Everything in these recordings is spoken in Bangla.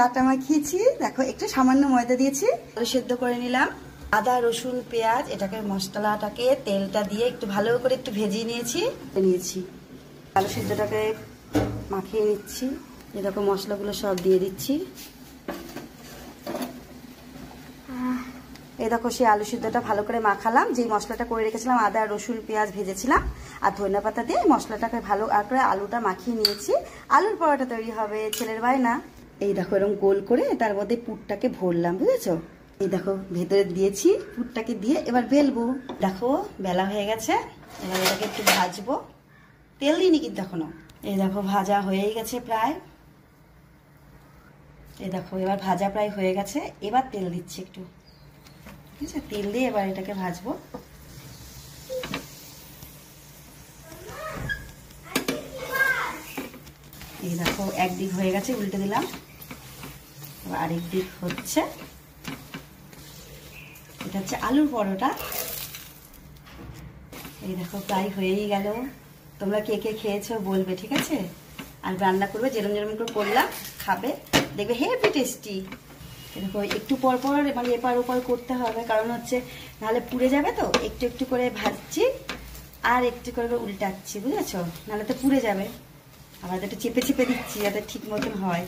আটা মাখিয়েছি, দেখো একটু সামান্য ময়দা দিয়েছি, আলু সেদ্ধ করে নিলাম, আদা রসুন পেঁয়াজ এটাকে মশলাটাকে তেলটা দিয়ে একটু ভালো করে একটু ভেজিয়ে নিয়েছি। আলু সেদ্ধটাকে মাখিয়ে নিচ্ছি, এরকম মশলাগুলো সব দিয়ে দিচ্ছি। এই দেখো সেই আলু সিদ্ধটা ভালো করে মাখালাম, যেই মশলাটা করে রেখেছিলাম আদা রসুন পেঁয়াজ ভেজেছিলাম আর ধনিয়া পাতা দিয়ে মশলাটাকে ভালো করে আলুটা মাখিয়ে নিয়েছি। আলুর পরোটা তৈরি হবে, ছেলের বায়না। এই দেখো এরকম গোল করে তার মধ্যে পুরটাকে ভরলাম, বুঝেছো? এই দেখো ভেতরে দিয়েছি পুরটাকে দিয়ে এবার বেলবো। দেখো বেলা হয়ে গেছে, এবার এটাকে একটু ভাজবো। তেল দিইনি কিন্তু এখনো। এই দেখো ভাজা হয়েই গেছে প্রায়। এই দেখো এবার ভাজা প্রায় হয়ে গেছে, এবার তেল দিচ্ছি একটু, ঠিক আছে? তেল দিয়ে এবার এটাকে ভাজবো। এই দেখো একদিক হয়ে গেছে, উল্টে দিলাম, এবার আরেক দিক হচ্ছে। এটা হচ্ছে আলুর পরোটা। এই দেখো প্রায় হয়েই গেল। তোমরা কে কে খেয়েছো বলবে, ঠিক আছে? আর রান্না করবে যেরকম যেরকম করে করলাম, খাবে, দেখবে হেভি টেস্টি। দেখো একটু পর পর মানে এপার ওপার করতে হবে, কারণ হচ্ছে নাহলে পুড়ে যাবে। তো একটু একটু করে ভাজছি আর একটু করে উল্টাচ্ছি, বুঝেছো? নাহলে তো পুড়ে যাবে। আবার একটু চেপে চেপে দিচ্ছি যাতে ঠিক মতন হয়।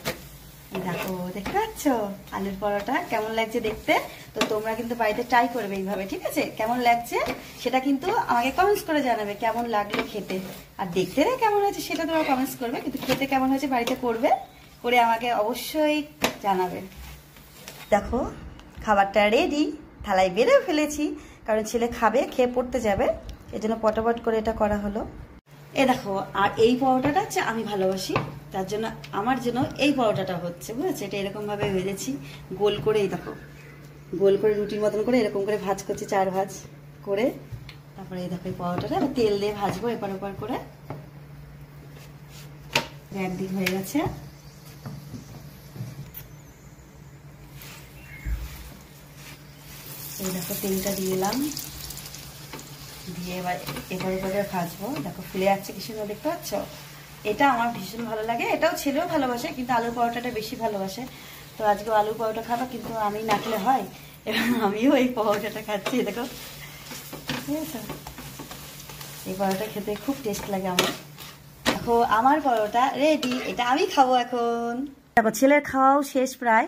দেখো দেখতে পাচ্ছ আলুর পরোটা কেমন লাগছে দেখতে? তো তোমরা কিন্তু বাড়িতে ট্রাই করবে এইভাবে, ঠিক আছে? কেমন লাগছে সেটা কিন্তু আমাকে কমেন্টস করে জানাবে, কেমন লাগলো খেতে। আর দেখতে কেমন হয়েছে সেটা তোমরা কমেন্টস করবে, কিন্তু খেতে কেমন হয়েছে বাড়িতে করবে, করে আমাকে অবশ্যই জানাবে। দেখো খাবারটা রেডি, থালায় বেড়ে ফেলেছি, কারণ ছেলে খাবে, খেয়ে পড়তে যাবে, এজন্য পটাপট করে এটা করা হলো। এ দেখো, আর এই পরোটাটা হচ্ছে আমি ভালোবাসি, তার জন্য আমার জন্য এই পরোটাটা হচ্ছে, বুঝেছো? এটা এরকম ভাবে ভেজেছি গোল করে। এই দেখো গোল করে রুটির মতন করে এরকম করে ভাজ করছি, 4 ভাজ করে। তারপরে এই দেখো এই পরোটাটা তেল দিয়ে ভাজবো এপার ওপার করে। একদিক হয়ে গেছে, এই দেখো তেলটা দিয়ে দিলাম, দিয়ে এবার এপার ওপার করে ভাজবো। দেখো ফুলে যাচ্ছে কি সুন্দর, দেখতে পাচ্ছ? এটা আমার ভীষণ ভালো লাগে, এটাও ছেলেও ভালোবাসে, কিন্তু আলুর পরোটাটা বেশি ভালোবাসে। তো আজকে আলুর পরোটা খাবো, কিন্তু আমি না খেলে হয়, এবং আমিও এই পরোটাটা খাচ্ছি। দেখো ঠিক আছে, এই পরোটা খেতে খুব টেস্ট লাগে আমার। দেখো আমার পরোটা রেডি, এটা আমি খাবো এখন। দেখো ছেলের খাওয়াও শেষ প্রায়,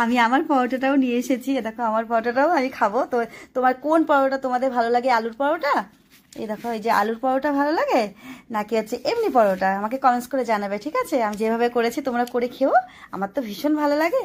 আমি আমার পরোটাটাও নিয়ে এসেছি। দেখো আমার পরোটাটাও আমি খাবো। তো তোমার কোন পরোটা তোমাদের ভালো লাগে? আলুর পরোটা? এই দেখো এই যে আলুর পরোটা ভালো লাগে নাকি হচ্ছে এমনি পরোটা, আমাকে কমেন্টস করে জানাবে, ঠিক আছে? আমি যেভাবে করেছি তোমরা করে খেও, আমার তো ভীষণ ভালো লাগে।